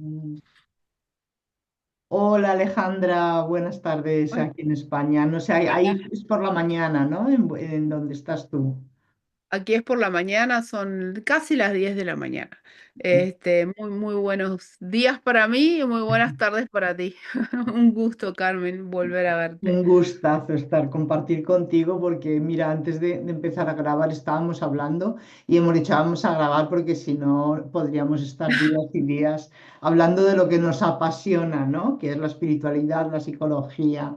Mm. Hola Alejandra, buenas tardes Hola. aquí en España. No sé, ahí es por la mañana, ¿no? En donde estás tú. Aquí es por la mañana, son casi las 10 de la mañana. Muy buenos días para mí y muy buenas tardes para ti. Un gusto, Carmen, volver a verte. Un gustazo compartir contigo porque mira, antes de empezar a grabar estábamos hablando y hemos dicho vamos a grabar porque si no podríamos estar días y días hablando de lo que nos apasiona, ¿no? Que es la espiritualidad, la psicología,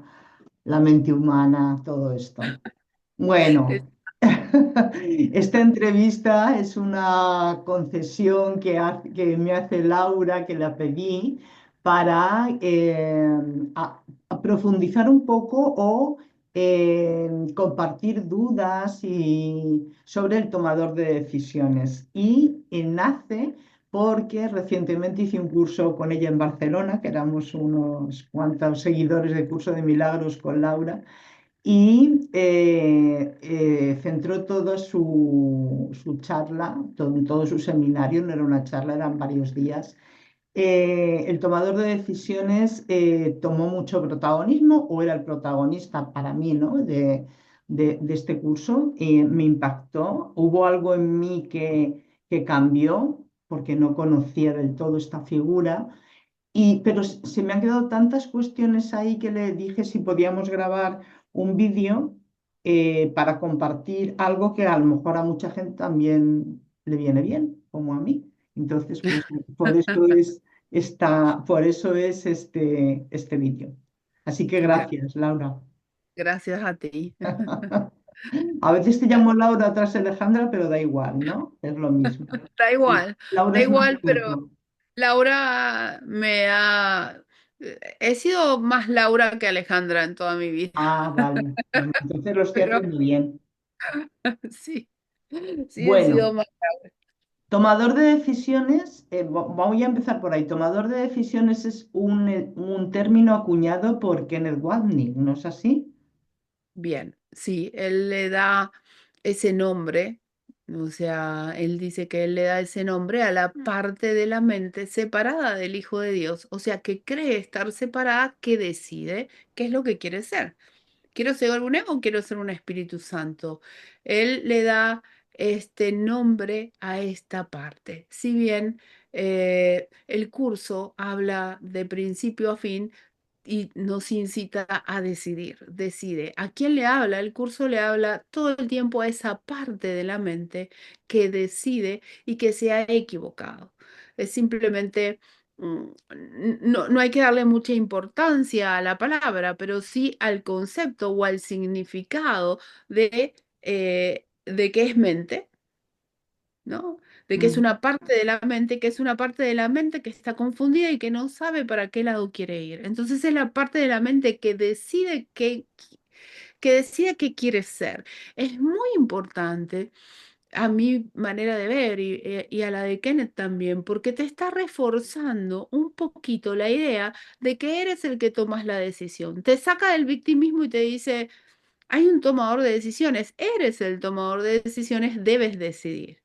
la mente humana, todo esto. Es- Bueno, esta entrevista es una concesión que me hace Laura, que la pedí para a profundizar un poco o compartir dudas sobre el tomador de decisiones. Y nace porque recientemente hice un curso con ella en Barcelona, que éramos unos cuantos seguidores del curso de milagros con Laura y centró toda su charla, todo su seminario, no era una charla, eran varios días. El tomador de decisiones tomó mucho protagonismo o era el protagonista para mí, ¿no? de este curso. Me impactó, hubo algo en mí que cambió porque no conocía del todo esta figura. Pero se me han quedado tantas cuestiones ahí que le dije si podíamos grabar un vídeo para compartir algo que a lo mejor a mucha gente también le viene bien, como a mí. Entonces, pues por eso es este vídeo. Así que gra- gracias, Laura. Gracias a ti. A veces te llamo Laura tras Alejandra, pero da igual, ¿no? Es lo mismo. Da igual, Laura da es más igual, pero corto. Laura He sido más Laura que Alejandra en toda mi vida, Ah, vale. Bueno, entonces lo estoy pero haciendo bien. sí, sí he sido Bueno. más. Tomador de decisiones, voy a empezar por ahí. Tomador de decisiones es un término acuñado por Kenneth Wapnick, ¿no es así? Bien, sí, él le da ese nombre, o sea, él dice que él le da ese nombre a la parte de la mente separada del Hijo de Dios, o sea, que cree estar separada, que decide qué es lo que quiere ser. ¿Quiero ser un ego o quiero ser un Espíritu Santo? Él le da este nombre a esta parte. Si bien el curso habla de principio a fin, y nos incita a decidir, decide. ¿A quién le habla? El curso le habla todo el tiempo a esa parte de la mente que decide y que se ha equivocado. Es simplemente, no hay que darle mucha importancia a la palabra, pero sí al concepto o al significado de qué es mente, ¿no? De que es Mm, una parte de la mente, que es una parte de la mente que está confundida y que no sabe para qué lado quiere ir. Entonces es la parte de la mente que decide qué quiere ser. Es muy importante a mi manera de ver y a la de Kenneth también, porque te está reforzando un poquito la idea de que eres el que tomas la decisión. Te saca del victimismo y te dice, hay un tomador de decisiones, eres el tomador de decisiones, debes decidir.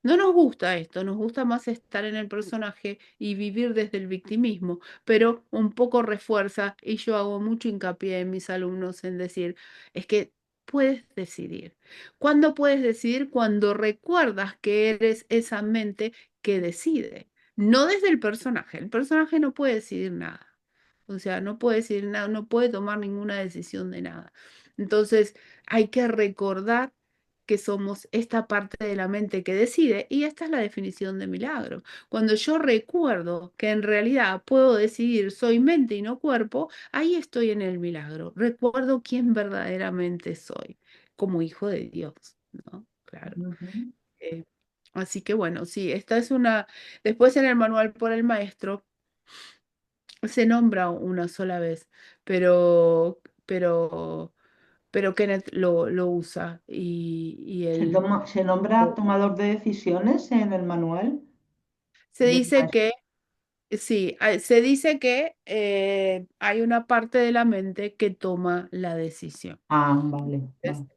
No nos gusta esto, nos gusta más estar en el personaje y vivir desde el victimismo, pero un poco refuerza, y yo hago mucho hincapié en mis alumnos en decir, es que puedes decidir. ¿Cuándo puedes decidir? Cuando recuerdas que eres esa mente que decide, no desde el personaje no puede decidir nada. O sea, no puede decir nada, no puede tomar ninguna decisión de nada. Entonces, hay que recordar que somos esta parte de la mente que decide, y esta es la definición de milagro. Cuando yo recuerdo que en realidad puedo decidir, soy mente y no cuerpo, ahí estoy en el milagro. Recuerdo quién verdaderamente soy, como hijo de Dios, ¿no? Claro. ujú. Eh, Así que bueno, sí, esta es una. Después en el manual por el maestro se nombra una sola vez, pero, pero, pero Kenneth lo usa y él Se nombra tomador de decisiones en el manual se del dice maestro. que, sí, se dice que hay una parte de la mente que toma la decisión. Ah, vale, Es- vale.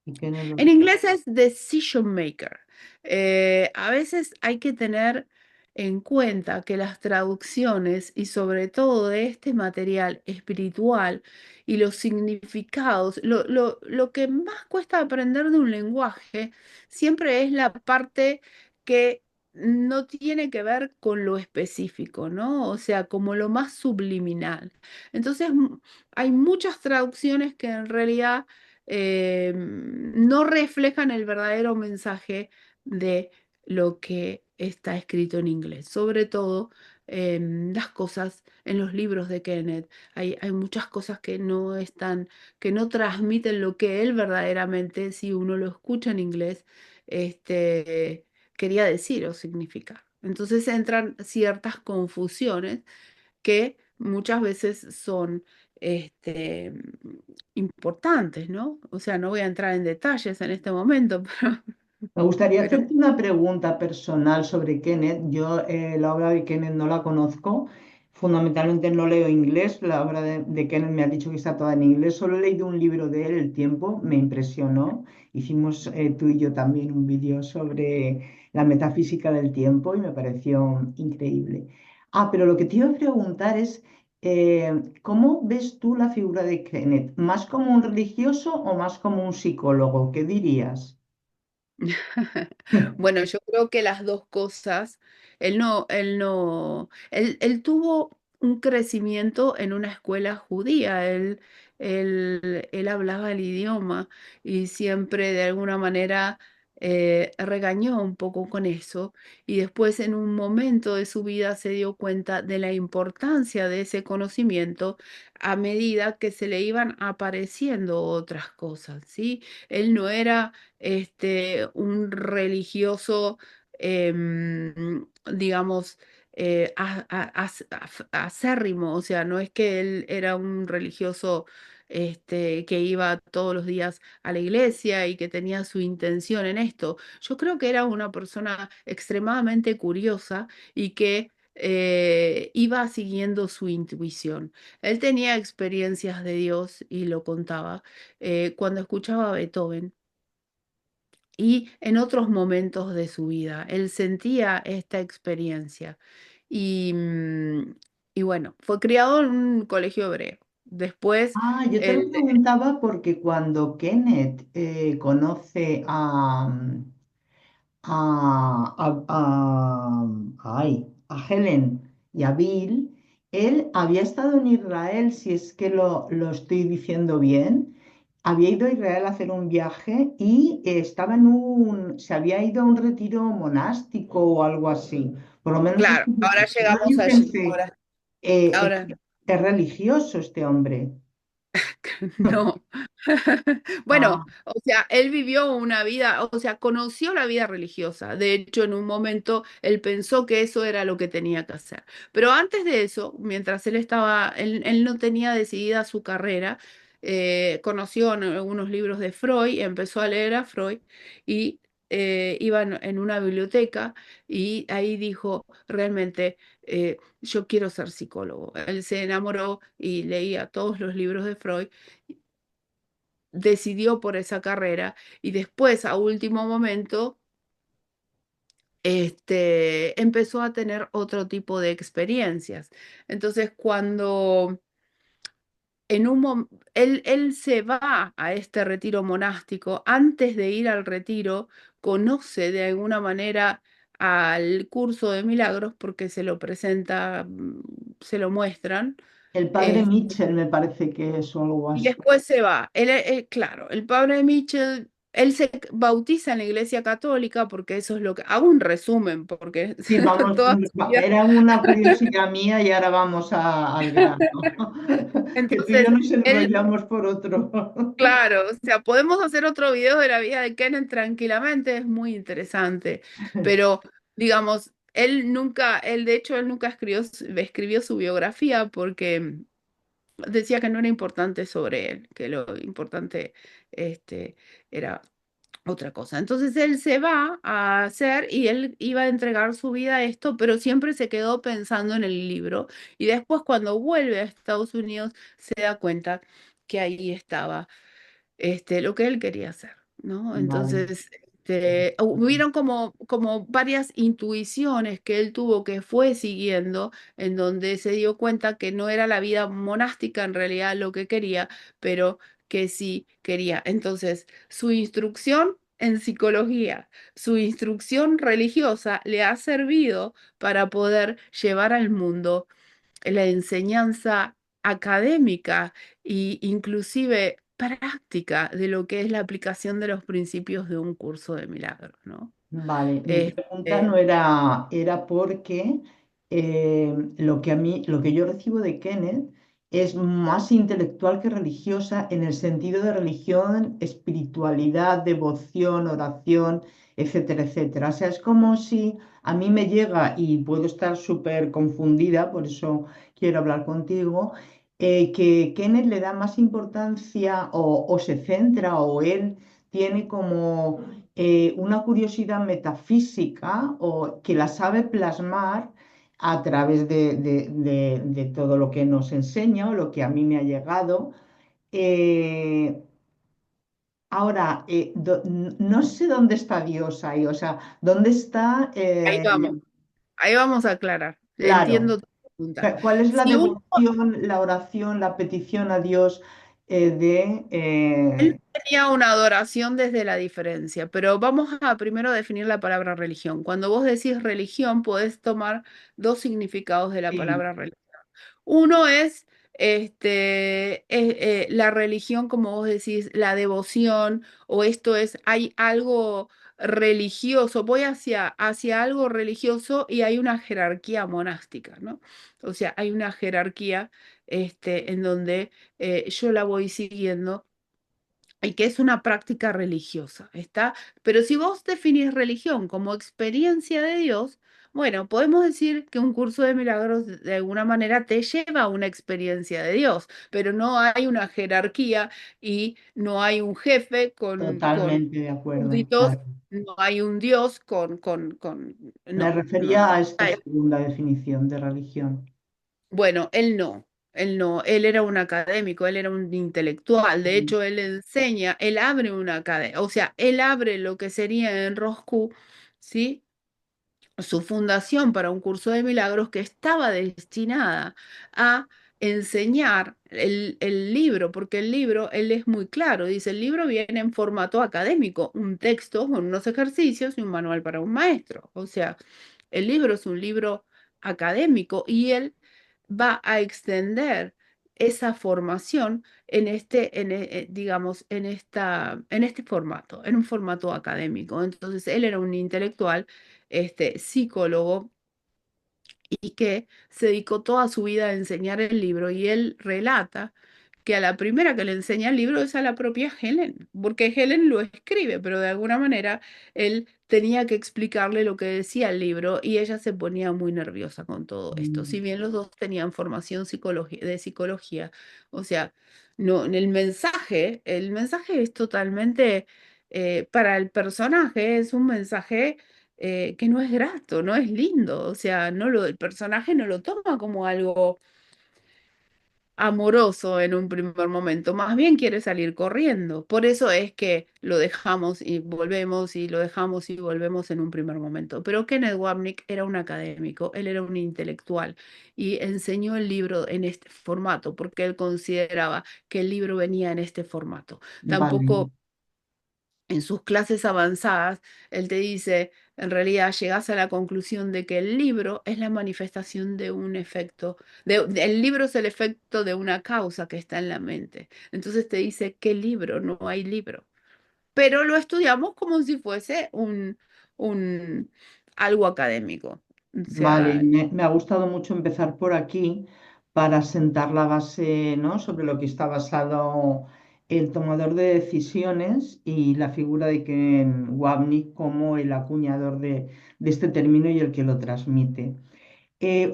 ¿Y qué En inglés es decision maker. A veces hay que tener en cuenta que las traducciones y sobre todo de este material espiritual y los significados, lo que más cuesta aprender de un lenguaje siempre es la parte que no tiene que ver con lo específico, ¿no? O sea, como lo más subliminal. Entonces, hay muchas traducciones que en realidad no reflejan el verdadero mensaje de lo que está escrito en inglés, sobre todo las cosas en los libros de Kenneth. Hay muchas cosas que no están, que no transmiten lo que él verdaderamente, si uno lo escucha en inglés, quería decir o significar. Entonces entran ciertas confusiones que muchas veces son este, importantes, ¿no? O sea, no voy a entrar en detalles en este momento, Me gustaría pero hacerte una pregunta personal sobre Kenneth. Yo la obra de Kenneth no la conozco. Fundamentalmente no leo inglés. La obra de Kenneth me ha dicho que está toda en inglés. Solo he leído un libro de él, El tiempo. Me impresionó. Hicimos tú y yo también un vídeo sobre la metafísica del tiempo y me pareció increíble. Ah, pero lo que te iba a preguntar es, ¿cómo ves tú la figura de Kenneth? ¿Más como un religioso o más como un psicólogo? ¿Qué dirías? bueno, yo creo que las dos cosas, él tuvo un crecimiento en una escuela judía, él hablaba el idioma y siempre de alguna manera regañó un poco con eso y después en un momento de su vida se dio cuenta de la importancia de ese conocimiento a medida que se le iban apareciendo otras cosas, ¿sí? Él no era un religioso, digamos, acérrimo, o sea, no es que él era un religioso que iba todos los días a la iglesia y que tenía su intención en esto. Yo creo que era una persona extremadamente curiosa y que iba siguiendo su intuición. Él tenía experiencias de Dios y lo contaba cuando escuchaba a Beethoven y en otros momentos de su vida. Él sentía esta experiencia y, y bueno, fue criado en un colegio hebreo. Después, Ah, yo te lo él, preguntaba porque cuando Kenneth conoce a Helen y a Bill, él había estado en Israel, si es que lo estoy diciendo bien, había ido a Israel a hacer un viaje y estaba se había ido a un retiro monástico o algo así. Por lo menos claro, eso ahora llegamos yo allí. pensé, Ahora, ahora es religioso este hombre. no. Bueno, Ah, o sea, él vivió una vida, o sea, conoció la vida religiosa. De hecho, en un momento él pensó que eso era lo que tenía que hacer. Pero antes de eso, mientras él no tenía decidida su carrera, conoció algunos libros de Freud, empezó a leer a Freud y iba en una biblioteca y ahí dijo, realmente, yo quiero ser psicólogo. Él se enamoró y leía todos los libros de Freud, decidió por esa carrera y después, a último momento, empezó a tener otro tipo de experiencias. Entonces, cuando él se va a este retiro monástico, antes de ir al retiro, conoce de alguna manera al curso de milagros porque se lo presenta, se lo muestran. el padre Mitchell me parece que es o algo Y así. después se va. Claro, el padre Mitchell, él se bautiza en la Iglesia Católica porque eso es lo que... Hago un resumen porque Sí, vamos, toda su vida. era una curiosidad mía y ahora vamos al grano. Que tú y yo Entonces, nos él, enrollamos por otro. claro, o sea, podemos hacer otro video de la vida de Kenneth tranquilamente, es muy interesante, pero digamos, él de hecho, él nunca escribió su biografía porque decía que no era importante sobre él, que lo importante era otra cosa. Entonces él se va a hacer y él iba a entregar su vida a esto, pero siempre se quedó pensando en el libro. Y después cuando vuelve a Estados Unidos se da cuenta que ahí estaba lo que él quería hacer, ¿no? Vale. Entonces Hubieron como varias intuiciones que él tuvo que fue siguiendo, en donde se dio cuenta que no era la vida monástica en realidad lo que quería, pero que sí quería. Entonces, su instrucción en psicología, su instrucción religiosa le ha servido para poder llevar al mundo la enseñanza académica e inclusive práctica de lo que es la aplicación de los principios de un curso de milagros, ¿no? Vale, mi pregunta Este, no era porque lo que yo recibo de Kenneth es más intelectual que religiosa en el sentido de religión, espiritualidad, devoción, oración, etcétera, etcétera. O sea, es como si a mí me llega y puedo estar súper confundida, por eso quiero hablar contigo, que Kenneth le da más importancia o se centra o él tiene como una curiosidad metafísica o que la sabe plasmar a través de todo lo que nos enseña o lo que a mí me ha llegado. Eh, ahora, no sé dónde está Dios ahí, o sea, dónde está, ahí vamos, ahí vamos a aclarar. claro, Entiendo tu pregunta. cuál es la Si uno devoción, la oración, la petición a Dios de... Él tenía una adoración desde la diferencia, pero vamos a primero definir la palabra religión. Cuando vos decís religión, podés tomar dos significados de la sí, palabra religión. Uno es la religión, como vos decís, la devoción, o esto es, hay algo religioso, voy hacia algo religioso y hay una jerarquía monástica, ¿no? O sea, hay una jerarquía en donde yo la voy siguiendo y que es una práctica religiosa, ¿está? Pero si vos definís religión como experiencia de Dios, bueno, podemos decir que un curso de milagros de alguna manera te lleva a una experiencia de Dios, pero no hay una jerarquía y no hay un jefe con totalmente de acuerdo, súbditos, claro. no hay un Dios Me no, no, refería no. a esta segunda definición de religión. Bueno, él no, él era un académico, él era un intelectual, de Mm, hecho él enseña, él abre una academia, o sea, él abre lo que sería en Roscú, ¿sí? Su fundación para un curso de milagros que estaba destinada a enseñar el libro, porque el libro, él es muy claro, dice, el libro viene en formato académico, un texto con unos ejercicios y un manual para un maestro, o sea, el libro es un libro académico y él va a extender esa formación digamos, en este formato, en un formato académico. Entonces, él era un intelectual, psicólogo, y que se dedicó toda su vida a enseñar el libro y él relata que a la primera que le enseña el libro es a la propia Helen, porque Helen lo escribe, pero de alguna manera él tenía que explicarle lo que decía el libro y ella se ponía muy nerviosa con todo esto. Si mm, bien los dos tenían formación de psicología, o sea, no, el mensaje es totalmente para el personaje, es un mensaje que no es grato, no es lindo, o sea, el personaje no lo toma como algo amoroso en un primer momento, más bien quiere salir corriendo. Por eso es que lo dejamos y volvemos y lo dejamos y volvemos en un primer momento. Pero Kenneth Wapnick era un académico, él era un intelectual y enseñó el libro en este formato porque él consideraba que el libro venía en este formato. vale, Tampoco en sus clases avanzadas, él te dice, en realidad llegas a la conclusión de que el libro es la manifestación de un efecto, el libro es el efecto de una causa que está en la mente. Entonces te dice, ¿qué libro? No hay libro. Pero lo estudiamos como si fuese un algo académico. O vale. sea, Me ha gustado mucho empezar por aquí para sentar la base, ¿no? Sobre lo que está basado el tomador de decisiones y la figura de Ken Wapnick como el acuñador de este término y el que lo transmite.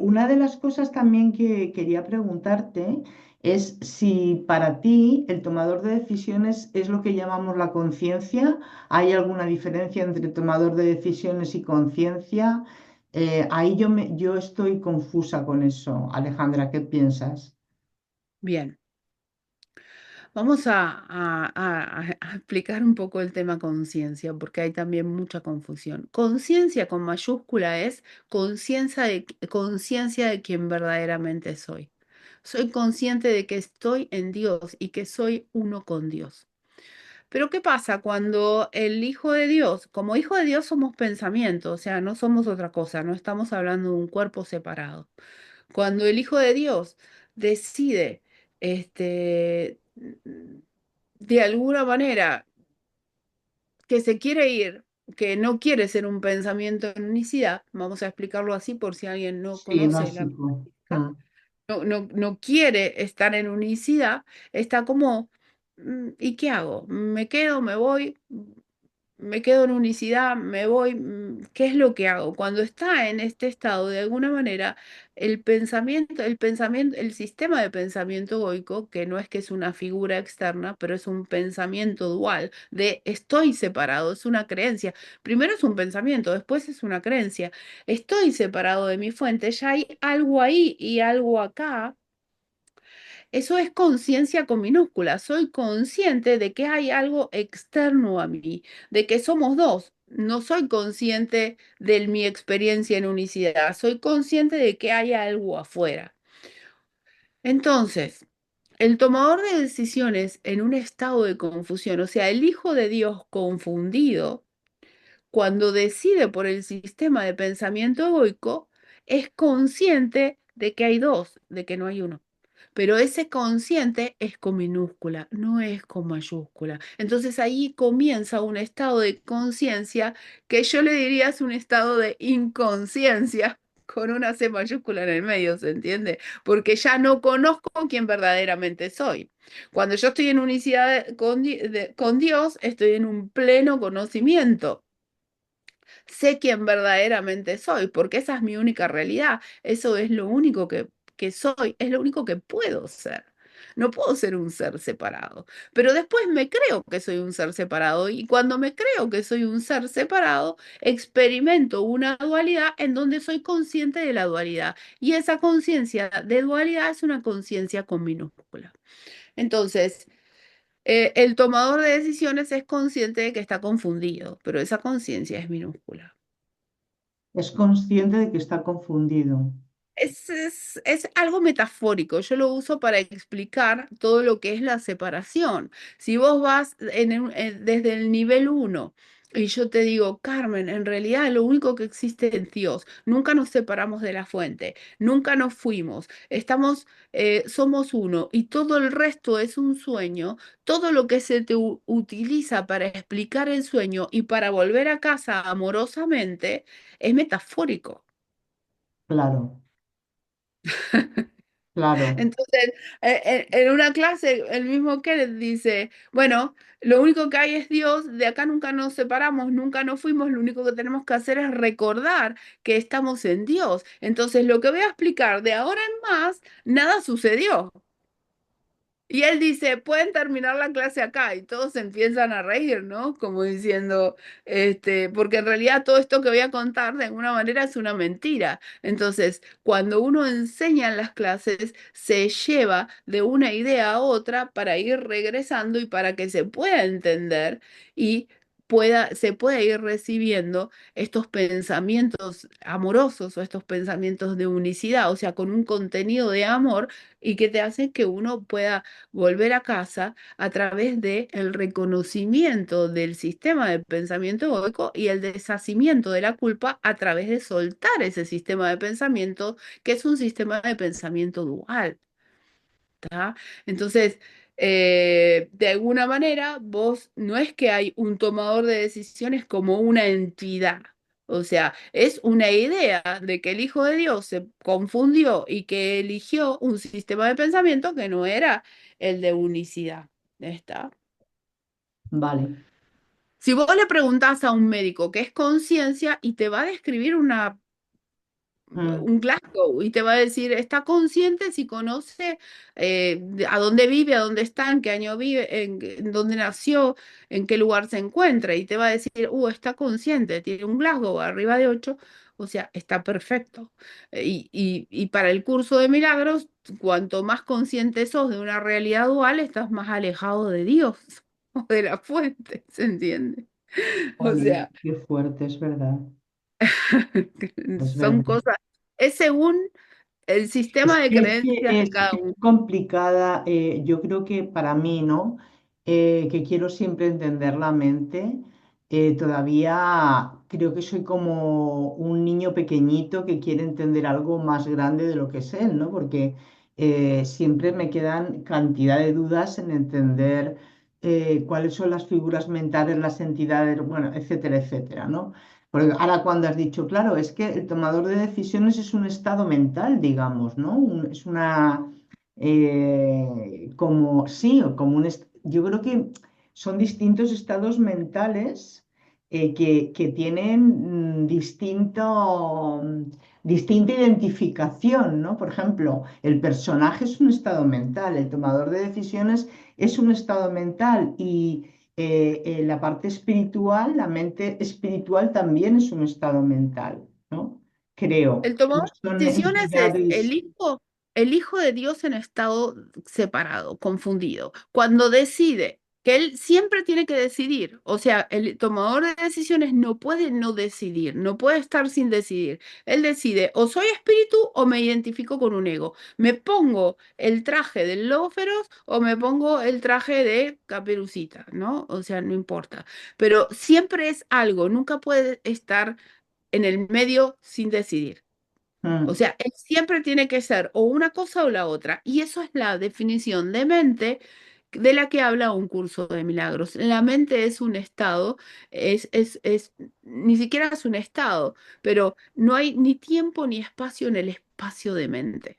Una de las cosas también que quería preguntarte es si para ti el tomador de decisiones es lo que llamamos la conciencia. ¿Hay alguna diferencia entre tomador de decisiones y conciencia? Ahí yo estoy confusa con eso. Alejandra, ¿qué piensas? bien. Vamos a explicar un poco el tema conciencia, porque hay también mucha confusión. Conciencia con mayúscula es conciencia de quien verdaderamente soy. Soy consciente de que estoy en Dios y que soy uno con Dios. Pero ¿qué pasa cuando el Hijo de Dios, como Hijo de Dios somos pensamiento, o sea, no somos otra cosa, no estamos hablando de un cuerpo separado? Cuando el Hijo de Dios decide, este, de alguna manera, que se quiere ir, que no quiere ser un pensamiento en unicidad, vamos a explicarlo así por si alguien no Sí, conoce la básico. metafísica, no quiere estar en unicidad, está como, ¿y qué hago? ¿Me quedo, me voy? Me quedo en unicidad, me voy, ¿qué es lo que hago? Cuando está en este estado, de alguna manera, el sistema de pensamiento egoico, que no es que es una figura externa, pero es un pensamiento dual, de estoy separado, es una creencia. Primero es un pensamiento, después es una creencia. Estoy separado de mi fuente, ya hay algo ahí y algo acá. Eso es conciencia con minúscula. Soy consciente de que hay algo externo a mí, de que somos dos. No soy consciente de mi experiencia en unicidad, soy consciente de que hay algo afuera. Entonces, el tomador de decisiones en un estado de confusión, o sea, el Hijo de Dios confundido, cuando decide por el sistema de pensamiento egoico, es consciente de que hay dos, de que no hay uno. Pero ese consciente es con minúscula, no es con mayúscula. Entonces ahí comienza un estado de conciencia que yo le diría es un estado de inconsciencia con una C mayúscula en el medio, ¿se entiende? Porque ya no conozco quién verdaderamente soy. Cuando yo estoy en unicidad con Dios, estoy en un pleno conocimiento. Sé quién verdaderamente soy, porque esa es mi única realidad. Eso es lo único que soy, es lo único que puedo ser. No puedo ser un ser separado, pero después me creo que soy un ser separado y cuando me creo que soy un ser separado, experimento una dualidad en donde soy consciente de la dualidad y esa conciencia de dualidad es una conciencia con minúscula. Entonces, el tomador de decisiones es consciente de que está confundido, pero esa conciencia es minúscula. Es consciente de que está confundido. Es algo metafórico, yo lo uso para explicar todo lo que es la separación. Si vos vas desde el nivel uno y yo te digo, Carmen, en realidad lo único que existe es Dios, nunca nos separamos de la fuente, nunca nos fuimos, somos uno y todo el resto es un sueño, todo lo que se te utiliza para explicar el sueño y para volver a casa amorosamente es metafórico. Claro, claro. Entonces, en una clase, el mismo Kenneth dice, bueno, lo único que hay es Dios, de acá nunca nos separamos, nunca nos fuimos, lo único que tenemos que hacer es recordar que estamos en Dios. Entonces, lo que voy a explicar de ahora en más, nada sucedió. Y él dice, pueden terminar la clase acá y todos se empiezan a reír, ¿no? Como diciendo, porque en realidad todo esto que voy a contar de alguna manera es una mentira. Entonces, cuando uno enseña en las clases, se lleva de una idea a otra para ir regresando y para que se pueda entender y se pueda ir recibiendo estos pensamientos amorosos o estos pensamientos de unicidad, o sea, con un contenido de amor y que te hacen que uno pueda volver a casa a través de el reconocimiento del sistema de pensamiento egoico y el deshacimiento de la culpa a través de soltar ese sistema de pensamiento, que es un sistema de pensamiento dual. ¿Tá? Entonces, de alguna manera, vos no es que hay un tomador de decisiones como una entidad. O sea, es una idea de que el Hijo de Dios se confundió y que eligió un sistema de pensamiento que no era el de unicidad. ¿Está? Vale. Si vos le preguntás a un médico qué es conciencia y te va a describir Mm. un Glasgow y te va a decir, está consciente si conoce a dónde vive, a dónde está, en qué año vive, en dónde nació, en qué lugar se encuentra y te va a decir, está consciente, tiene un Glasgow arriba de 8. O sea, está perfecto. Y para el curso de milagros, cuanto más consciente sos de una realidad dual, estás más alejado de Dios o de la fuente, ¿se entiende? O Oye, sea, qué fuerte, es verdad, es son verdad. cosas, es según el sistema de Es que creencias de cada es uno. complicada, yo creo que para mí, ¿no? Que quiero siempre entender la mente, todavía creo que soy como un niño pequeñito que quiere entender algo más grande de lo que es él, ¿no? Porque siempre me quedan cantidad de dudas en entender cuáles son las figuras mentales, las entidades, bueno, etcétera, etcétera, ¿no? Porque ahora cuando has dicho, claro, es que el tomador de decisiones es un estado mental, digamos, ¿no? Es una, como, sí, como yo creo que son distintos estados mentales que tienen distinta identificación, ¿no? Por ejemplo, el personaje es un estado mental, el tomador de decisiones es un estado mental y la parte espiritual, la mente espiritual también es un estado mental, ¿no? Creo. El No tomador son de decisiones es entidades. el hijo de Dios en estado separado, confundido. Cuando decide, que él siempre tiene que decidir, o sea, el tomador de decisiones no puede no decidir, no puede estar sin decidir. Él decide, o soy espíritu o me identifico con un ego. Me pongo el traje del lobo feroz o me pongo el traje de Caperucita, ¿no? O sea, no importa. Pero siempre es algo, nunca puede estar en el medio sin decidir. O Mm, sea, él siempre tiene que ser o una cosa o la otra. Y eso es la definición de mente de la que habla un curso de milagros. La mente es un estado, ni siquiera es un estado, pero no hay ni tiempo ni espacio en el espacio de mente.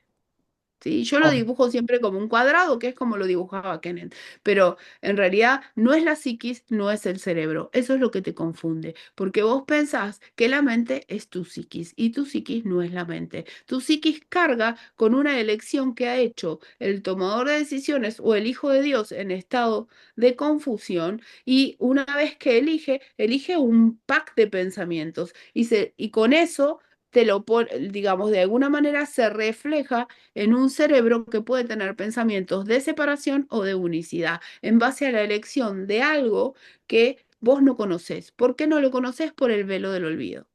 ¿Sí? Yo lo oh, dibujo siempre como un cuadrado, que es como lo dibujaba Kenneth, pero en realidad no es la psiquis, no es el cerebro, eso es lo que te confunde, porque vos pensás que la mente es tu psiquis y tu psiquis no es la mente. Tu psiquis carga con una elección que ha hecho el tomador de decisiones o el hijo de Dios en estado de confusión y una vez que elige, elige un pack de pensamientos y con eso te lo pone, digamos, de alguna manera se refleja en un cerebro que puede tener pensamientos de separación o de unicidad, en base a la elección de algo que vos no conocés. ¿Por qué no lo conocés? Por el velo del olvido.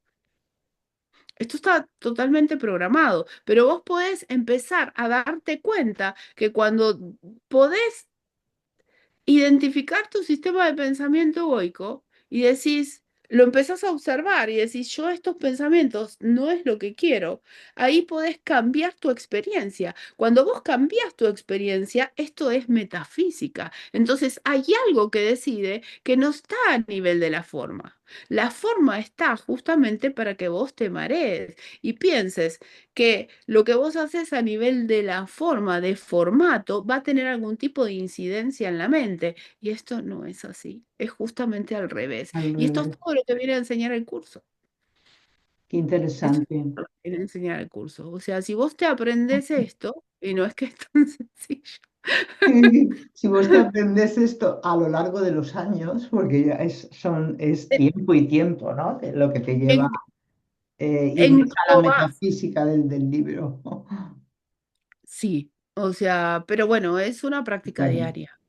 Esto está totalmente programado, pero vos podés empezar a darte cuenta que cuando podés identificar tu sistema de pensamiento egoico y decís, lo empezás a observar y decís, yo estos pensamientos no es lo que quiero, ahí podés cambiar tu experiencia. Cuando vos cambias tu experiencia, esto es metafísica. Entonces hay algo que decide que no está a nivel de la forma. La forma está justamente para que vos te marees y pienses que lo que vos haces a nivel de la forma, de formato, va a tener algún tipo de incidencia en la mente. Y esto no es así, es justamente al revés. al Y esto es revés. todo lo que viene a enseñar el curso. Qué Esto es interesante. todo lo que viene a enseñar el curso. O sea, si vos te aprendes esto, y no es que es tan sencillo. Si vos te aprendes esto a lo largo de los años, porque ya es tiempo y tiempo, ¿no? De lo que te lleva En, ir más a la Englobas, metafísica del libro. sí, o sea, pero bueno, es una práctica Estupendo. diaria.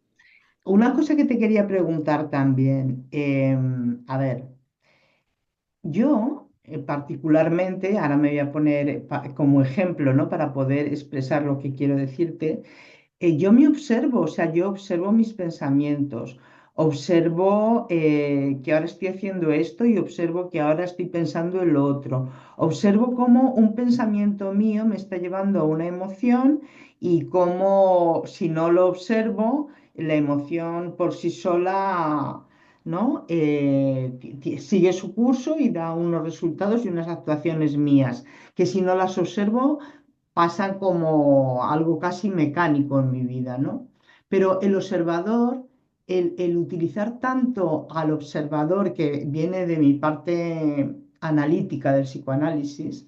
Una cosa que te quería preguntar también, a ver, yo particularmente, ahora me voy a poner como ejemplo, ¿no? Para poder expresar lo que quiero decirte. Yo me observo, o sea, yo observo mis pensamientos, observo que ahora estoy haciendo esto y observo que ahora estoy pensando en lo otro. Observo cómo un pensamiento mío me está llevando a una emoción y cómo si no lo observo, la emoción por sí sola, ¿no? Sigue su curso y da unos resultados y unas actuaciones mías, que si no las observo pasan como algo casi mecánico en mi vida, ¿no? Pero el observador, el utilizar tanto al observador que viene de mi parte analítica del psicoanálisis,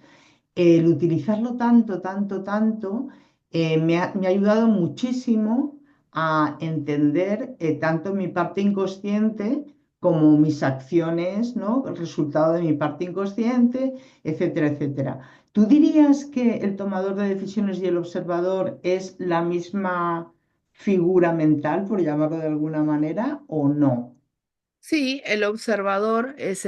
el utilizarlo tanto, tanto, tanto, me ha ayudado muchísimo a entender tanto mi parte inconsciente como mis acciones, ¿no? El resultado de mi parte inconsciente, etcétera, etcétera. ¿Tú dirías que el tomador de decisiones y el observador es la misma figura mental, por llamarlo de alguna manera, o no? Sí, el observador es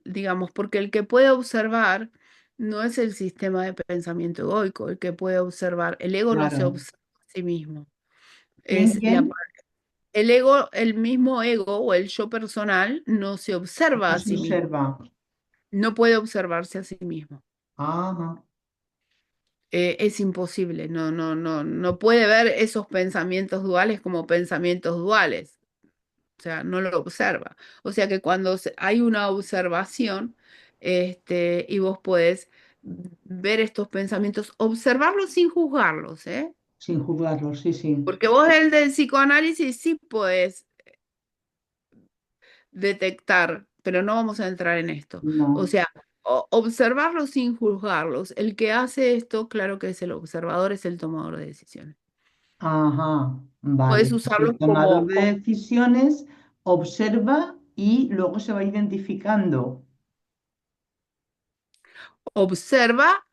digamos, porque el que puede observar no es el sistema de pensamiento egoico, el que puede observar, el ego no se Claro. observa a sí mismo. ¿Quién, Es quién? el ego, el mismo ego o el yo personal no se observa No a se sí mismo, observa. no puede observarse a sí mismo. Ajá. Es imposible, no puede ver esos pensamientos duales como pensamientos duales. O sea, no lo observa. O sea que cuando hay una observación, y vos podés ver estos pensamientos, observarlos sin juzgarlos, ¿eh? Sin juzgarlo, sí, sí. Porque vos del psicoanálisis sí podés detectar, pero no vamos a entrar en esto. O No. sea, observarlos sin juzgarlos. El que hace esto, claro que es el observador, es el tomador de decisiones. Ajá, vale. Puedes Pues el usarlos tomador de decisiones observa y luego se va identificando. observa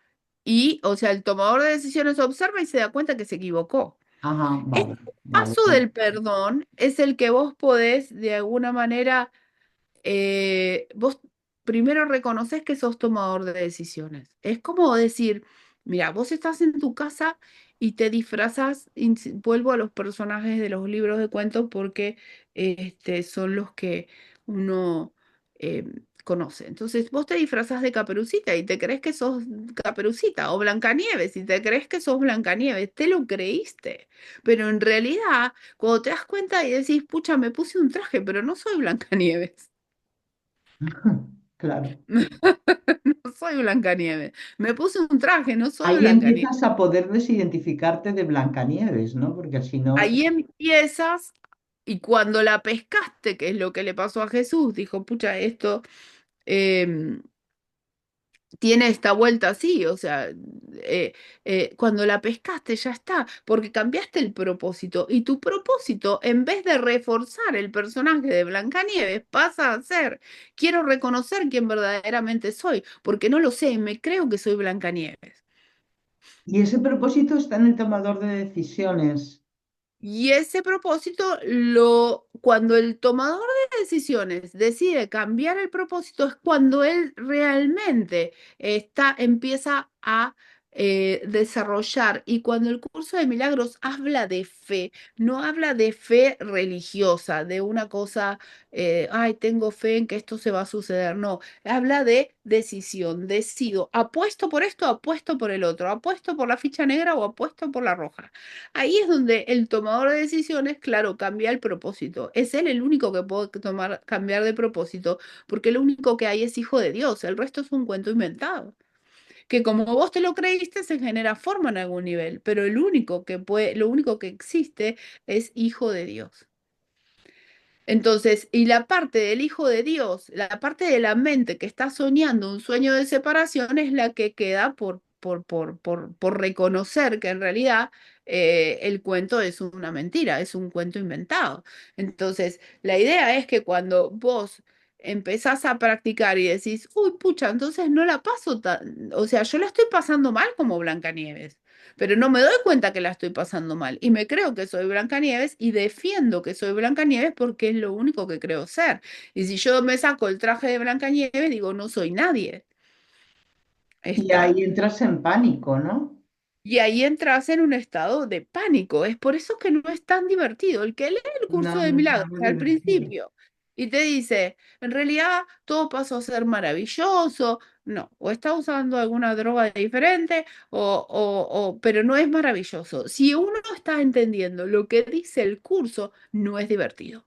y, o sea, el tomador de decisiones observa y se da cuenta que se equivocó. Ajá, Este vale, vale, paso vale. del perdón es el que vos podés de alguna manera vos primero reconoces que sos tomador de decisiones. Es como decir, mira, vos estás en tu casa y te disfrazas, vuelvo a los personajes de los libros de cuentos porque son los que uno conoce. Entonces vos te disfrazas de Caperucita y te crees que sos Caperucita o Blancanieves y te crees que sos Blancanieves, te lo creíste, pero en realidad cuando te das cuenta y decís, pucha, me puse un traje, pero no soy Blancanieves. Claro. No soy Blancanieves. Me puse un traje, no soy Ahí Blancanieves. empiezas a poder desidentificarte de Blancanieves, ¿no? Porque si no, Ahí empiezas y cuando la pescaste, que es lo que le pasó a Jesús, dijo, pucha, esto em, tiene esta vuelta así, o sea, cuando la pescaste ya está, porque cambiaste el propósito y tu propósito, en vez de reforzar el personaje de Blancanieves, pasa a ser, quiero reconocer quién verdaderamente soy, porque no lo sé, me creo que soy Blancanieves. y ese propósito está en el tomador de decisiones. Y ese propósito, cuando el tomador de decisiones decide cambiar el propósito, es cuando él realmente empieza a desarrollar. Y cuando el curso de milagros habla de fe, no habla de fe religiosa, de una cosa, ay, tengo fe en que esto se va a suceder. No, habla de decisión. Decido, apuesto por esto, apuesto por el otro, apuesto por la ficha negra o apuesto por la roja. Ahí es donde el tomador de decisiones, claro, cambia el propósito. Es él el único que puede cambiar de propósito, porque lo único que hay es hijo de Dios, el resto es un cuento inventado. Que como vos te lo creíste, se genera forma en algún nivel, pero el único que puede, lo único que existe es hijo de Dios. Entonces, y la parte del Hijo de Dios, la parte de la mente que está soñando un sueño de separación es la que queda por reconocer que en realidad el cuento es una mentira, es un cuento inventado. Entonces, la idea es que cuando vos empezás a practicar y decís, uy, pucha, entonces no la paso tan, o sea, yo la estoy pasando mal como Blancanieves, pero no me doy cuenta que la estoy pasando mal y me creo que soy Blancanieves y defiendo que soy Blancanieves porque es lo único que creo ser. Y si yo me saco el traje de Blancanieves, digo, no soy nadie. Y Está. ahí entras en pánico, ¿no? Y ahí entras en un estado de pánico. Es por eso que no es tan divertido. El que lee el curso No, de no es milagros nada al divertido. principio y te dice, en realidad todo pasó a ser maravilloso, no, o está usando alguna droga diferente, pero no es maravilloso. Si uno está entendiendo lo que dice el curso, no es divertido.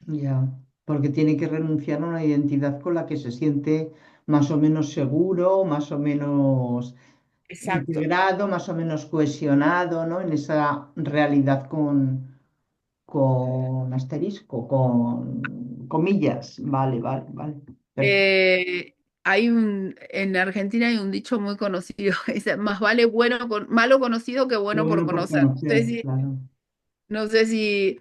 Ya, porque tiene que renunciar a una identidad con la que se siente más o menos seguro, más o menos Exacto. integrado, más o menos cohesionado, ¿no? En esa realidad con asterisco, con comillas. Vale, vale, vale. Perfecto. En Argentina hay un dicho muy conocido, dice, más vale malo conocido que Qué bueno por bueno por conocer. conocer, claro. No sé si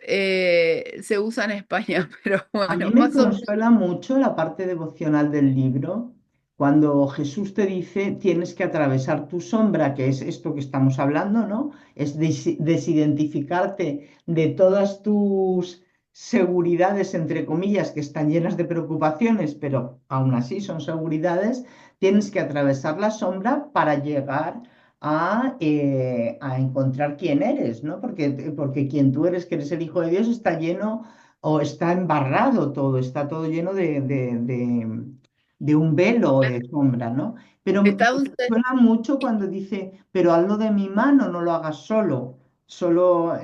se usa en España, pero A mí bueno, me más o menos, consuela mucho la parte devocional del libro, cuando Jesús te dice tienes que atravesar tu sombra, que es esto que estamos hablando, ¿no? Es desidentificarte de todas tus seguridades, entre comillas, que están llenas de preocupaciones, pero aún así son seguridades. Tienes que atravesar la sombra para llegar a encontrar quién eres, ¿no? Porque quien tú eres, que eres el Hijo de Dios, está lleno o está embarrado todo, está todo lleno de un velo de sombra, ¿no? Pero me está un... suena mucho cuando dice, pero hazlo de mi mano, no lo hagas solo. Solo,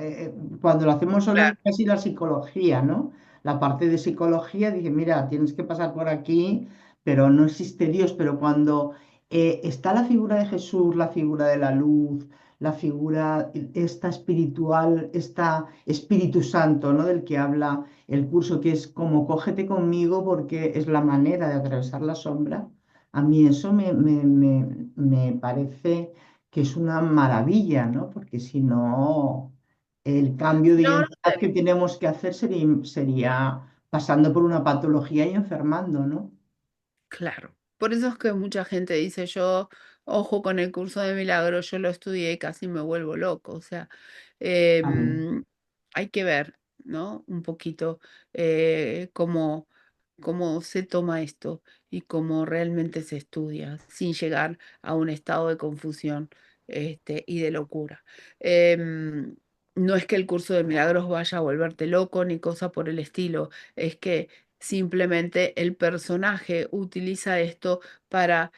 cuando lo hacemos solo es Claro. casi la psicología, ¿no? La parte de psicología dice, mira, tienes que pasar por aquí, pero no existe Dios. Pero cuando está la figura de Jesús, la figura de la luz, la figura esta espiritual, esta Espíritu Santo, ¿no? Del que habla el curso, que es como cógete conmigo porque es la manera de atravesar la sombra. A mí eso me parece que es una maravilla, ¿no? Porque si no, el cambio de No, no identidad que tenemos que hacer sería pasando por una patología y enfermando, ¿no? claro, por eso es que mucha gente dice yo, ojo con el curso de milagros, yo lo estudié y casi me vuelvo loco. O sea, Claro. em, hay que ver, ¿no? Un poquito cómo se toma esto y cómo realmente se estudia, sin llegar a un estado de confusión y de locura. Em, no es que el curso de milagros vaya a volverte loco ni cosa por el estilo, es que simplemente el personaje utiliza esto para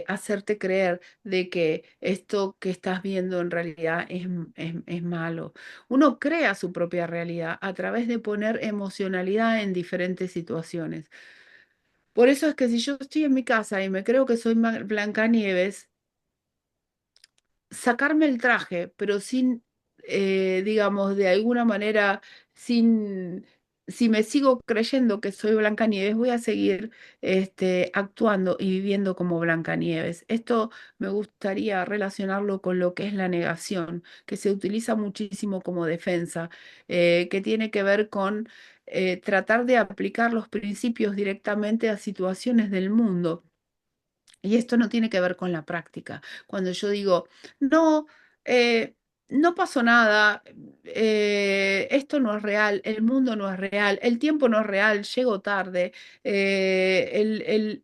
hacerte creer de que esto que estás viendo en realidad es malo. Uno crea su propia realidad a través de poner emocionalidad en diferentes situaciones. Por eso es que si yo estoy en mi casa y me creo que soy Blancanieves, sacarme el traje, pero sin, digamos, de alguna manera, sin, si me sigo creyendo que soy Blancanieves, voy a seguir actuando y viviendo como Blancanieves. Esto me gustaría relacionarlo con lo que es la negación, que se utiliza muchísimo como defensa, que tiene que ver con tratar de aplicar los principios directamente a situaciones del mundo. Y esto no tiene que ver con la práctica. Cuando yo digo, no, eh, no pasó nada, esto no es real, el mundo no es real, el tiempo no es real, llego tarde,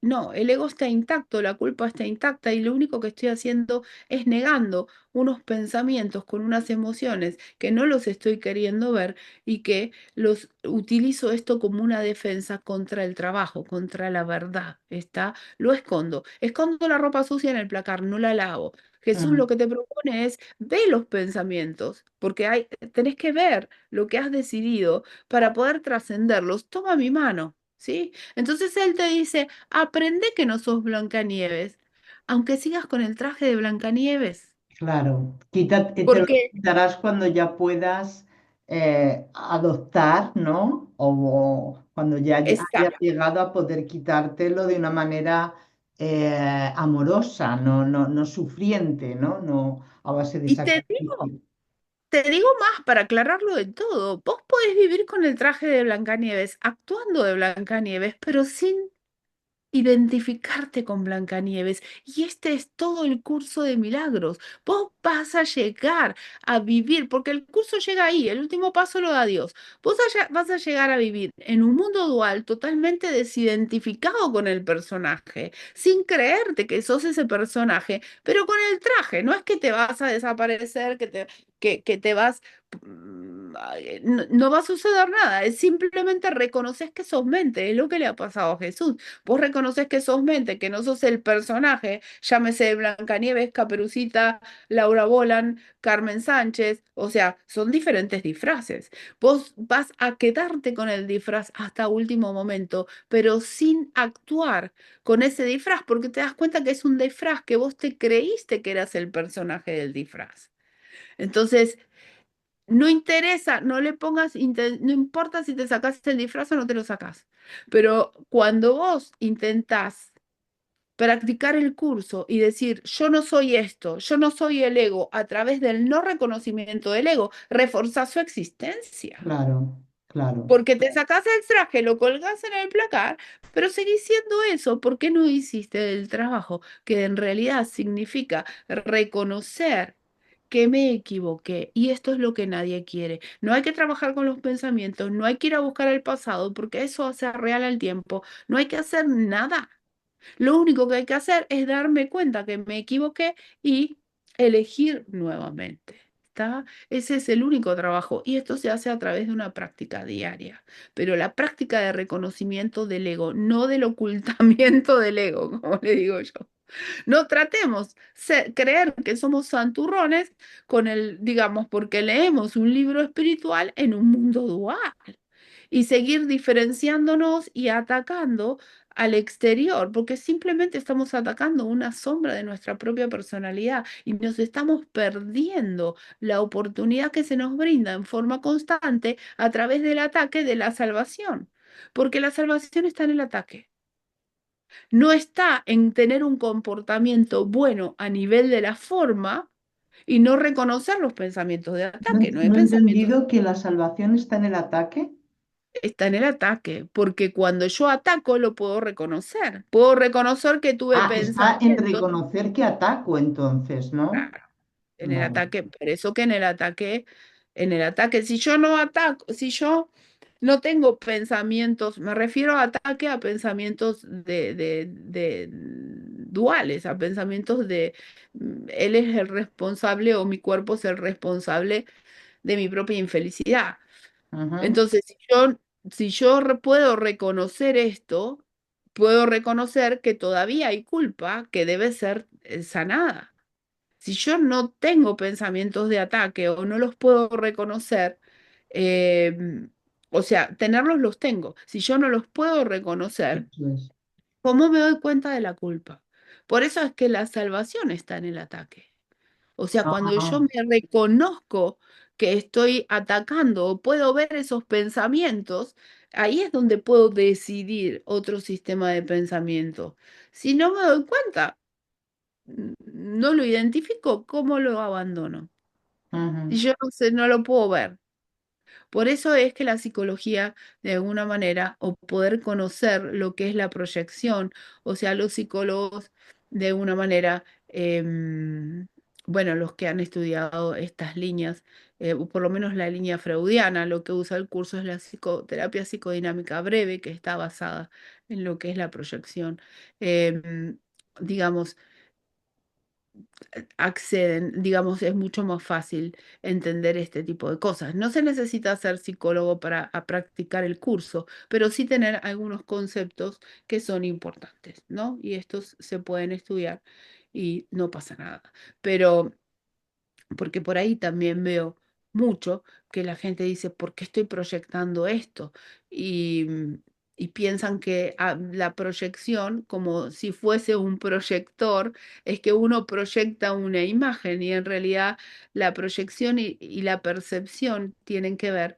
no, el ego está intacto, la culpa está intacta y lo único que estoy haciendo es negando unos pensamientos con unas emociones que no los estoy queriendo ver y que los utilizo esto como una defensa contra el trabajo, contra la verdad, ¿está? Lo escondo. Escondo la ropa sucia en el placar, no la lavo. Jesús lo Mm. que te propone es ve los pensamientos, porque tenés que ver lo que has decidido para poder trascenderlos. Toma mi mano, ¿sí? Entonces él te dice, aprende que no sos Blancanieves, aunque sigas con el traje de Blancanieves, Claro, te lo porque quitarás cuando ya puedas adoptar, ¿no? O cuando ya hayas exacto. llegado a poder quitártelo de una manera amorosa, no sufriente, ¿no? No a base de Y sacrificio. te digo más para aclararlo de todo. Vos podés vivir con el traje de Blancanieves, actuando de Blancanieves, pero sin identificarte con Blancanieves. Y este es todo el curso de milagros. Vos vas a llegar a vivir, porque el curso llega ahí, el último paso lo da Dios. Vas a llegar a vivir en un mundo dual totalmente desidentificado con el personaje, sin creerte que sos ese personaje, pero con el traje. No es que te vas a desaparecer, que te vas... No, no va a suceder nada, es simplemente reconoces que sos mente, es lo que le ha pasado a Jesús. Vos reconoces que sos mente, que no sos el personaje, llámese Blancanieves, Caperucita, Laura Bolan, Carmen Sánchez, o sea, son diferentes disfraces. Vos vas a quedarte con el disfraz hasta último momento, pero sin actuar con ese disfraz, porque te das cuenta que es un disfraz que vos te creíste que eras el personaje del disfraz. Entonces, no interesa, no le pongas, no importa si te sacas el disfraz o no te lo sacas. Pero cuando vos intentás practicar el curso y decir, yo no soy esto, yo no soy el ego, a través del no reconocimiento del ego, reforzar su existencia. claro, claro. Porque te sacás el traje, lo colgás en el placar, pero seguís siendo eso. ¿Por qué no hiciste el trabajo? Que en realidad significa reconocer que me equivoqué. Y esto es lo que nadie quiere. No hay que trabajar con los pensamientos, no hay que ir a buscar el pasado, porque eso hace real al tiempo. No hay que hacer nada. Lo único que hay que hacer es darme cuenta que me equivoqué y elegir nuevamente. ¿Está? Ese es el único trabajo y esto se hace a través de una práctica diaria. Pero la práctica de reconocimiento del ego, no del ocultamiento del ego, como le digo yo. No tratemos creer que somos santurrones con el, digamos, porque leemos un libro espiritual en un mundo dual y seguir diferenciándonos y atacando al exterior, porque simplemente estamos atacando una sombra de nuestra propia personalidad y nos estamos perdiendo la oportunidad que se nos brinda en forma constante a través del ataque de la salvación, porque la salvación está en el ataque. No está en tener un comportamiento bueno a nivel de la forma y no reconocer los pensamientos de No, ataque. No hay no he pensamientos, entendido que la salvación está en el ataque. está en el ataque, porque cuando yo ataco lo puedo reconocer. Puedo reconocer que tuve Ah, está en pensamientos, reconocer que ataco entonces, ¿no? claro, en el Vale. ataque, por eso que en el ataque, si yo no ataco, si yo no tengo pensamientos, me refiero a ataque a pensamientos de duales, a pensamientos de él es el responsable o mi cuerpo es el responsable de mi propia infelicidad. Ujú, Entonces, si yo puedo reconocer esto, puedo reconocer que todavía hay culpa que debe ser sanada. Si yo no tengo pensamientos de ataque o no los puedo reconocer, eh, o sea, tenerlos los tengo. Si yo no los puedo reconocer, eso es. ¿cómo me doy cuenta de la culpa? Por eso es que la salvación está en el ataque. O sea, cuando yo Ah, me reconozco que estoy atacando o puedo ver esos pensamientos, ahí es donde puedo decidir otro sistema de pensamiento. Si no me doy cuenta, no lo identifico, ¿cómo lo abandono? Si ujú, yo no sé, no lo puedo ver. Por eso es que la psicología, de alguna manera, o poder conocer lo que es la proyección, o sea, los psicólogos, de alguna manera, bueno, los que han estudiado estas líneas, o por lo menos la línea freudiana, lo que usa el curso es la psicoterapia psicodinámica breve, que está basada en lo que es la proyección. Digamos, acceden, digamos, es mucho más fácil entender este tipo de cosas. No se necesita ser psicólogo para practicar el curso, pero sí tener algunos conceptos que son importantes, ¿no? Y estos se pueden estudiar y no pasa nada. Pero porque por ahí también veo mucho que la gente dice, ¿por qué estoy proyectando esto? Y, y piensan que la proyección, como si fuese un proyector, es que uno proyecta una imagen y en realidad la proyección y la percepción tienen que ver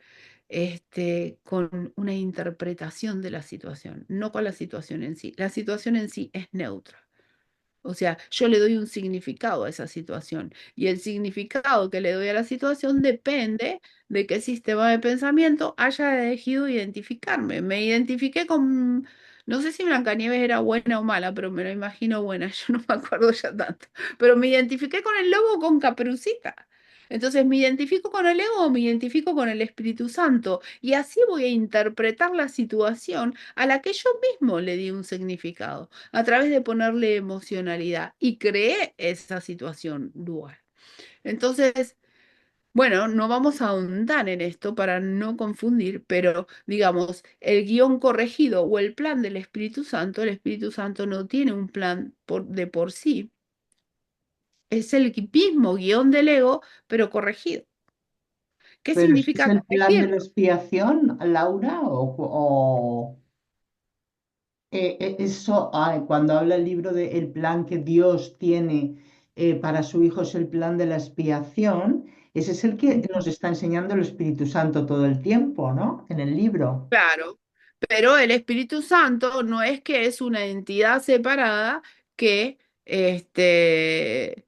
con una interpretación de la situación, no con la situación en sí. La situación en sí es neutra. O sea, yo le doy un significado a esa situación y el significado que le doy a la situación depende de qué sistema de pensamiento haya elegido identificarme. Me identifiqué con, no sé si Blancanieves era buena o mala, pero me lo imagino buena, yo no me acuerdo ya tanto, pero me identifiqué con el lobo o con Caperucita. Entonces, ¿me identifico con el ego o me identifico con el Espíritu Santo? Y así voy a interpretar la situación a la que yo mismo le di un significado a través de ponerle emocionalidad y creé esa situación dual. Entonces, bueno, no vamos a ahondar en esto para no confundir, pero digamos, el guión corregido o el plan del Espíritu Santo, el Espíritu Santo no tiene un plan de por sí, es el mismo guión del ego, pero corregido. ¿Qué pero ese es significa el plan de la corregirlo? expiación, Laura, o eso, cuando habla el libro de el plan que Dios tiene para su hijo es el plan de la expiación, ese es el que nos está enseñando el Espíritu Santo todo el tiempo, ¿no? En el libro. Claro, pero el Espíritu Santo no es que es una entidad separada que, este,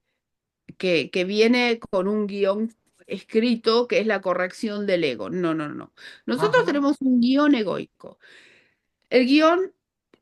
que viene con un guión escrito que es la corrección del ego. No, no, no. Nosotros Ajá. tenemos un guión egoico. El guión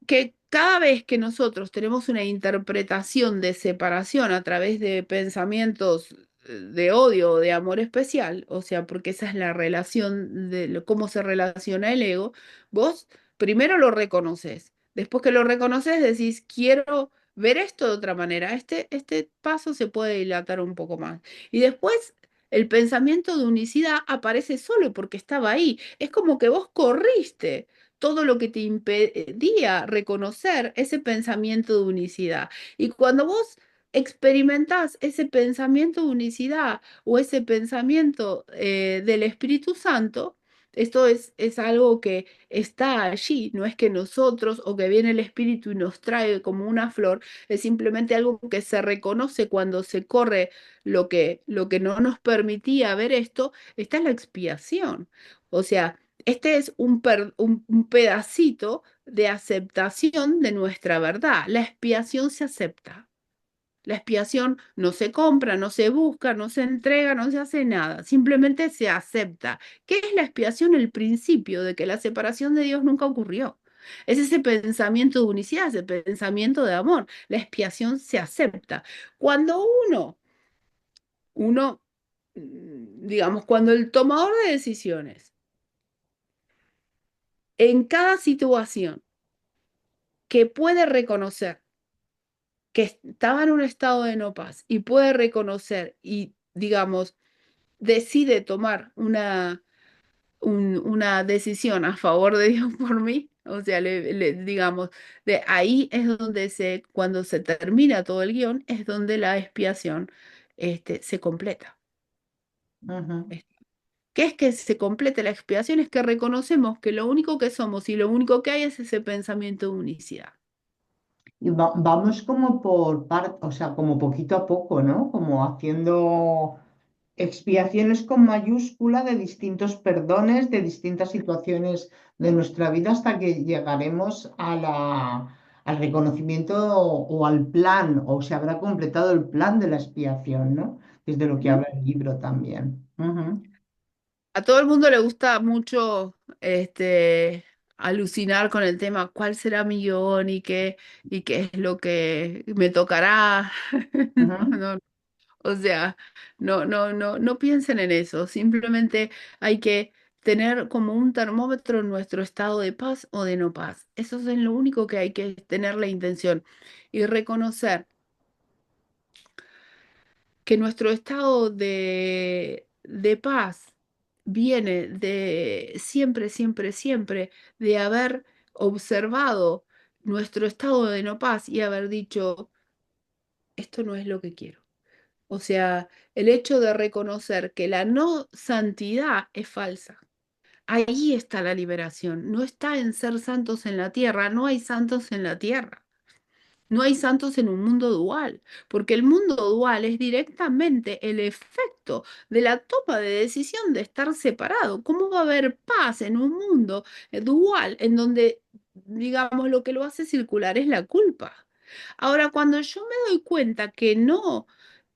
que cada vez que nosotros tenemos una interpretación de separación a través de pensamientos de odio o de amor especial, o sea, porque esa es la relación de cómo se relaciona el ego, vos primero lo reconoces. Después que lo reconoces, decís, quiero ver esto de otra manera. Este paso se puede dilatar un poco más. Y después el pensamiento de unicidad aparece solo porque estaba ahí. Es como que vos corriste todo lo que te impedía reconocer ese pensamiento de unicidad. Y cuando vos experimentás ese pensamiento de unicidad o ese pensamiento del Espíritu Santo, esto es algo que está allí, no es que nosotros o que viene el Espíritu y nos trae como una flor, es simplemente algo que se reconoce cuando se corre lo que no nos permitía ver esto, está en la expiación. O sea, este es un pedacito de aceptación de nuestra verdad. La expiación se acepta. La expiación no se compra, no se busca, no se entrega, no se hace nada. Simplemente se acepta. ¿Qué es la expiación? El principio de que la separación de Dios nunca ocurrió. Es ese pensamiento de unicidad, ese pensamiento de amor. La expiación se acepta. Cuando digamos, cuando el tomador de decisiones en cada situación que puede reconocer que estaba en un estado de no paz y puede reconocer y, digamos, decide tomar una decisión a favor de Dios por mí, o sea, digamos, de ahí es donde cuando se termina todo el guión, es donde la expiación se completa. Ujú. Es- ¿Qué es que se complete la expiación? Es que reconocemos que lo único que somos y lo único que hay es ese pensamiento de unicidad. Y vamos como por parte, o sea, como poquito a poco, ¿no? Como haciendo expiaciones con mayúscula de distintos perdones, de distintas situaciones de nuestra vida hasta que llegaremos al reconocimiento o al plan, o se habrá completado el plan de la expiación, ¿no? Desde lo que Ujú. habla el libro también. Ujú, A todo el mundo le gusta mucho alucinar con el tema, ¿cuál será mi guión y qué es lo que me tocará? ujú. No, no, o sea, no piensen en eso. Simplemente hay que tener como un termómetro en nuestro estado de paz o de no paz. Eso es lo único que hay que tener la intención y reconocer que nuestro estado de paz viene de siempre, siempre, siempre de haber observado nuestro estado de no paz y haber dicho, esto no es lo que quiero. O sea, el hecho de reconocer que la no santidad es falsa. Ahí está la liberación. No está en ser santos en la tierra. No hay santos en la tierra. No hay santos en un mundo dual, porque el mundo dual es directamente el efecto de la toma de decisión de estar separado. ¿Cómo va a haber paz en un mundo dual en donde, digamos, lo que lo hace circular es la culpa? Ahora, cuando yo me doy cuenta que no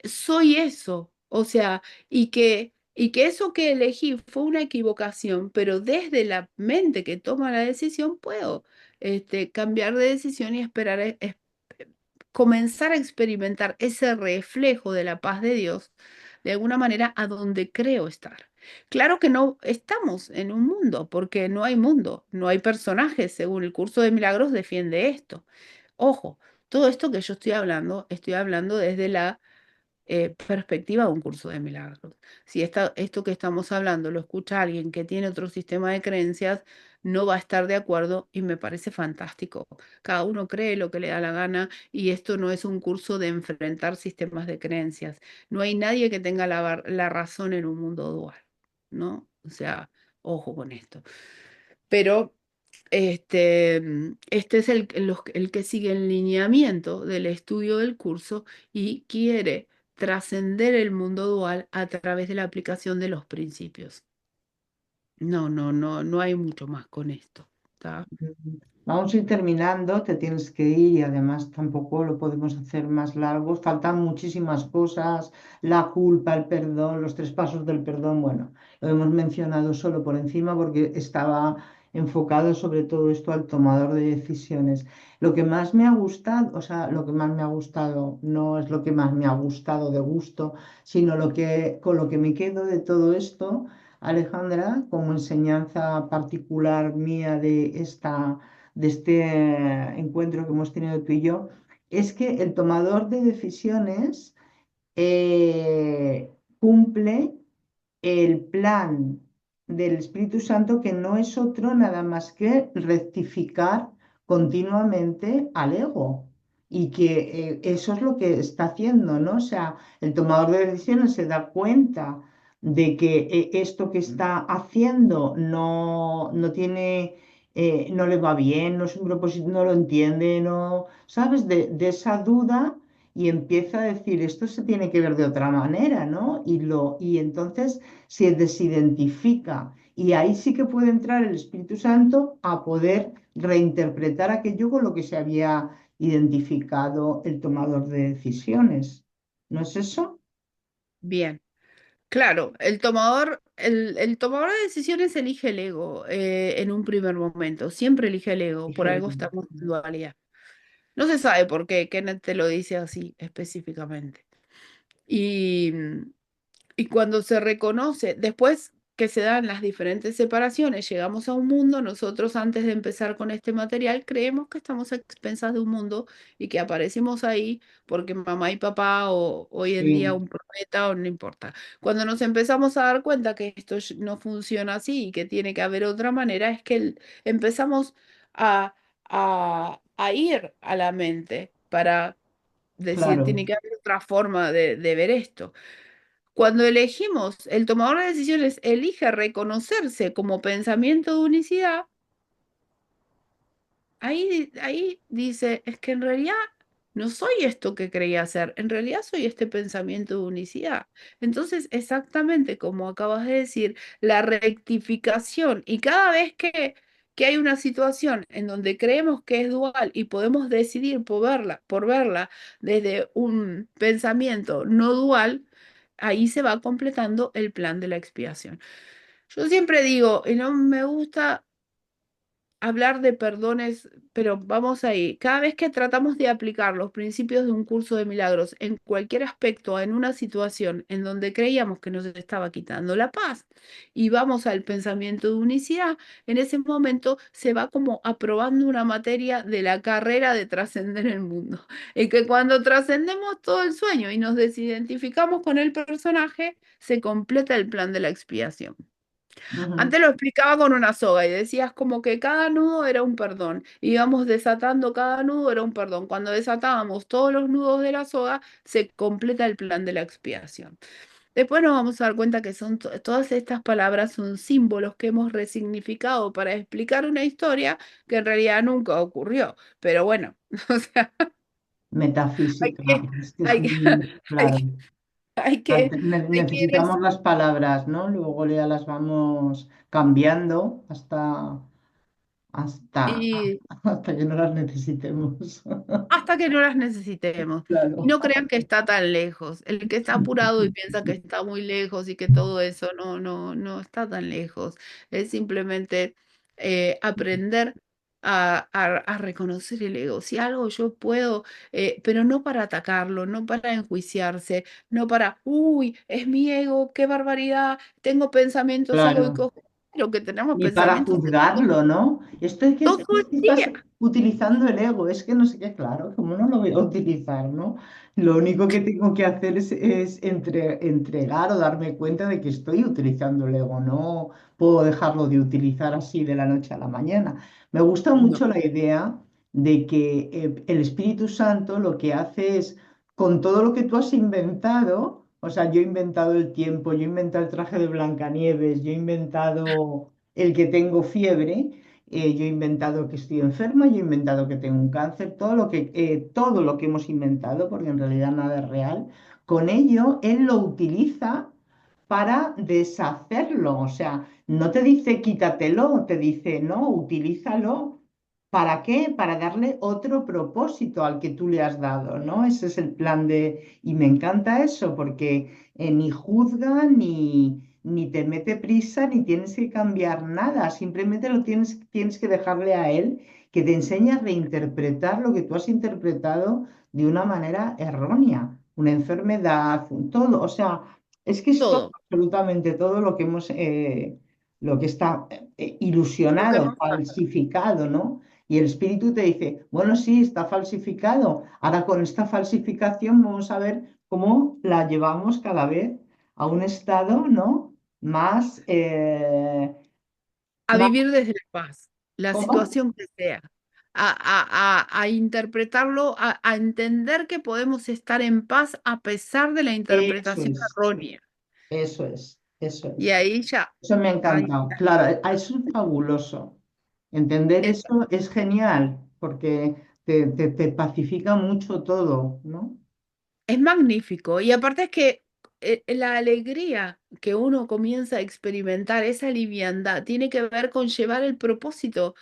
soy eso, o sea, y que eso que elegí fue una equivocación, pero desde la mente que toma la decisión puedo cambiar de decisión y esperar comenzar a experimentar ese reflejo de la paz de Dios de alguna manera a donde creo estar. Claro que no estamos en un mundo, porque no hay mundo, no hay personajes, según el curso de milagros defiende esto. Ojo, todo esto que yo estoy hablando desde la perspectiva de un curso de milagros. Si esto que estamos hablando lo escucha alguien que tiene otro sistema de creencias, no va a estar de acuerdo y me parece fantástico. Cada uno cree lo que le da la gana y esto no es un curso de enfrentar sistemas de creencias. No hay nadie que tenga la razón en un mundo dual, ¿no? O sea, ojo con esto. Pero este es el que sigue el lineamiento del estudio del curso y quiere trascender el mundo dual a través de la aplicación de los principios. No hay mucho más con esto. gusta. Vamos a ir terminando, te tienes que ir y además tampoco lo podemos hacer más largo. Faltan muchísimas cosas, la culpa, el perdón, los tres pasos del perdón. Bueno, lo hemos mencionado solo por encima porque estaba enfocado sobre todo esto al tomador de decisiones. Lo que más me ha gustado, o sea, lo que más me ha gustado no es lo que más me ha gustado de gusto, sino lo que con lo que me quedo de todo esto, Alejandra, como enseñanza particular mía de este encuentro que hemos tenido tú y yo, es que el tomador de decisiones cumple el plan del Espíritu Santo, que no es otro nada más que rectificar continuamente al ego. Y que eso es lo que está haciendo, ¿no? O sea, el tomador de decisiones se da cuenta de que esto que está haciendo no tiene, no le va bien, no es un propósito, no lo entiende, no, ¿sabes? De esa duda y empieza a decir, esto se tiene que ver de otra manera, ¿no? Y entonces se desidentifica y ahí sí que puede entrar el Espíritu Santo a poder reinterpretar aquello con lo que se había identificado el tomador de decisiones. ¿No es eso? Bien. Claro, el tomador de decisiones elige el ego en un primer momento, siempre elige el ego, por Dije, algo estamos en dualidad. No se sabe por qué, Kenneth te lo dice así específicamente. Y, y cuando se reconoce, después que se dan las diferentes separaciones, llegamos a un mundo, nosotros antes de empezar con este material creemos que estamos a expensas de un mundo y que aparecimos ahí porque mamá y papá o hoy en día sí, un profeta o no importa. Cuando nos empezamos a dar cuenta que esto no funciona así y que tiene que haber otra manera, es que empezamos a, a ir a la mente para decir, tiene claro. que haber otra forma de ver esto. Cuando elegimos, el tomador de decisiones elige reconocerse como pensamiento de unicidad, ahí dice, es que en realidad no soy esto que creía ser, en realidad soy este pensamiento de unicidad. Entonces, exactamente como acabas de decir, la rectificación y cada vez que hay una situación en donde creemos que es dual y podemos decidir por verla desde un pensamiento no dual, ahí se va completando el plan de la expiación. Yo siempre digo, y no me gusta hablar de perdones, pero vamos ahí. Cada vez que tratamos de aplicar los principios de un curso de milagros en cualquier aspecto, en una situación en donde creíamos que nos estaba quitando la paz y vamos al pensamiento de unicidad, en ese momento se va como aprobando una materia de la carrera de trascender el mundo. Y que cuando trascendemos todo el sueño y nos desidentificamos con el personaje, se completa el plan de la expiación. Ujú, Antes lo explicaba con una soga y decías como que cada nudo era un perdón. Íbamos desatando cada nudo era un perdón. Cuando desatábamos todos los nudos de la soga, se completa el plan de la expiación. Después nos vamos a dar cuenta que son todas estas palabras son símbolos que hemos resignificado para explicar una historia que en realidad nunca ocurrió. Pero bueno, o sea, hay metafísica, que, es que es hay que, muy hay claro. que, hay que, hay que ir Necesitamos las palabras, ¿no? Luego ya las vamos cambiando hasta, y hasta que no las necesitemos. hasta que no las necesitemos. Y Claro. no crean que está tan lejos. El que está apurado y piensa que está muy lejos y que todo eso no está tan lejos. Es simplemente aprender a reconocer el ego. Si algo yo puedo, pero no para atacarlo, no para enjuiciarse, no para, uy, es mi ego, qué barbaridad, tengo pensamientos Claro. egoicos. Lo que tenemos Ni para pensamientos egoicos juzgarlo, ¿no? Esto todo es el que estás día. utilizando el ego, es que no sé qué, claro, como no lo voy a utilizar, ¿no? Lo único que tengo que hacer es entregar o darme cuenta de que estoy utilizando el ego, no puedo dejarlo de utilizar así de la noche a la mañana. Me gusta No. mucho la idea de que el Espíritu Santo lo que hace es, con todo lo que tú has inventado, o sea, yo he inventado el tiempo, yo he inventado el traje de Blancanieves, yo he inventado el que tengo fiebre, yo he inventado que estoy enferma, yo he inventado que tengo un cáncer, todo lo que hemos inventado, porque en realidad nada es real, con ello él lo utiliza para deshacerlo. O sea, no te dice quítatelo, te dice no, utilízalo. ¿Para qué? Para darle otro propósito al que tú le has dado, ¿no? Ese es el plan de... Y me encanta eso porque ni juzga, ni te mete prisa, ni tienes que cambiar nada. Simplemente tienes que dejarle a él que te enseñe a reinterpretar lo que tú has interpretado de una manera errónea. Una enfermedad, todo. O sea, es que es todo, todo absolutamente todo lo que lo que está lo que ilusionado, hemos pasado. falsificado, ¿no? Y el espíritu te dice, bueno, sí, está falsificado. Ahora con esta falsificación vamos a ver cómo la llevamos cada vez a un estado, ¿no? Más, A más, vivir desde la paz, la ¿cómo? situación que sea, a interpretarlo, a entender que podemos estar en paz a pesar de la Eso interpretación es, errónea. eso es, eso Y es. ahí ya, Eso me ha ahí encantado. Claro, eso es fabuloso. Entender está. eso es genial porque te pacifica mucho todo, ¿no? Es magnífico. Y aparte es que la alegría que uno comienza a experimentar, esa liviandad, tiene que ver con llevar el propósito,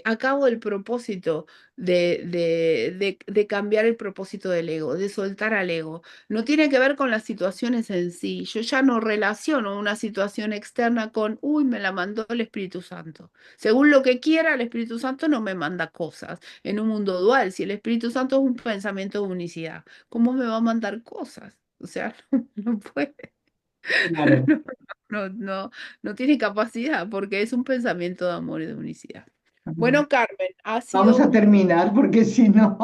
a cabo el propósito de cambiar el propósito del ego, de soltar al ego. No tiene que ver con las situaciones en sí. Yo ya no relaciono una situación externa con, uy, me la mandó el Espíritu Santo. Según lo que quiera, el Espíritu Santo no me manda cosas. En un mundo dual, si el Espíritu Santo es un pensamiento de unicidad. ¿Cómo me va a mandar cosas? O sea, no puede, Claro. no, no tiene capacidad porque es un pensamiento de amor y de unicidad. Bueno, Carmen, ha Vamos sido a un... terminar porque si no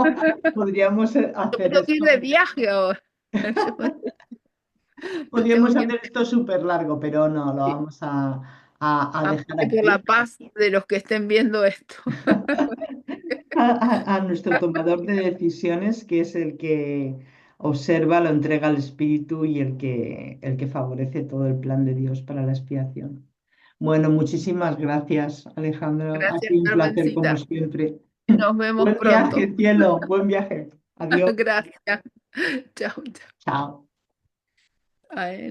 podríamos Yo hacer me tengo que ir esto. de viaje ahora. Yo me tengo Podríamos que ir hacer esto súper largo, pero no, lo vamos a dejar aparte por la aquí. paz de los que estén viendo esto. A nuestro tomador de decisiones, que es el que observa, lo entrega al espíritu y el que favorece todo el plan de Dios para la expiación. Bueno, muchísimas gracias, Alejandro. Ha Gracias, sido un placer como Carmencita. siempre. Nos vemos Buen pronto. viaje, cielo, buen viaje. Adiós. Gracias. Chao, chao. Chao. Ay,